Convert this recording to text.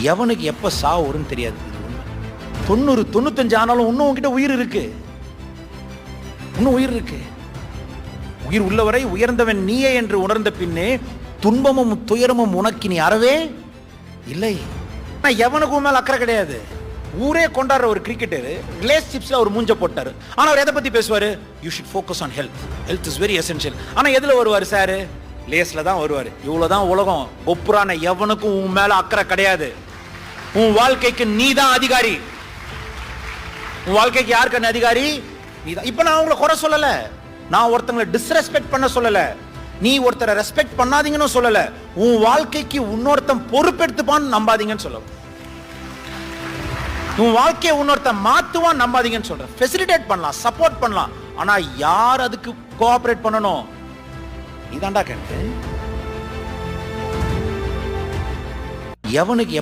எவனுக்கு எப்ப சாவு வரும்னு தெரியாது. 90 95 ஆனாலும் இன்னும் உன்கிட்ட உயிர் இருக்கு. இன்னும் உயிர் இருக்கு. உயிர் உள்ளவரை உயர்ந்தவன் நீயே என்று உணர்ந்த பின்னே துன்பமும் துயரமும் உனக்கு நீ அறவே இல்லை. எவனுக்கும் மேல அக்கறை கிடையாது. ஊரே கொண்டாடுற ஒரு கிரிக்கெட்டர் ரிலேஷன்ஷிப்ஸ்ல ஒரு மூஞ்ச போட்டாரு. ஆனா அவர் எதை பத்தி பேசுவாரு? You should focus on health. Health is very essential. ஆனா எதுல வருவாரு சார்? லேஸ்ல தான் வருவாரு. இவ்வளவுதான் உலகம். ஒப்புரான எவனுக்கும் உன் மேல அக்கறை கிடையாது. உன் வாழ்க்கைக்கு நீ தான் அதிகாரி. உன் வாழ்க்கைக்கு யாருக்கு அதிகாரி? நீ தான். இப்ப நான் உங்களை குறை சொல்லல. நான் ஒருத்தங்களை டிஸ்ரெஸ்பெக்ட் பண்ண சொல்லல. நீ ஒருத்தரை ரெஸ்பெக்ட் பண்ணாதீங்கன்னு சொல்லல. உன் வாழ்க்கைக்கு இன்னொருத்தன் பொறுப்பெடுத்துப்பான்னு நம்பாதீங்கன்னு சொல்ல. உன் வாழ்க்கையை இன்னொருத்தன் மாத்துவான் நம்பாதீங்கன்னு சொல்றேன். ஃபெசிலிட்டேட் பண்ணலாம், சப்போர்ட் பண்ணலாம். ஆனா யார் அதுக்கு கோஆபரேட் பண்ணணும்? நீதான்டா கேட்டு. எவனுக்கு எப்ப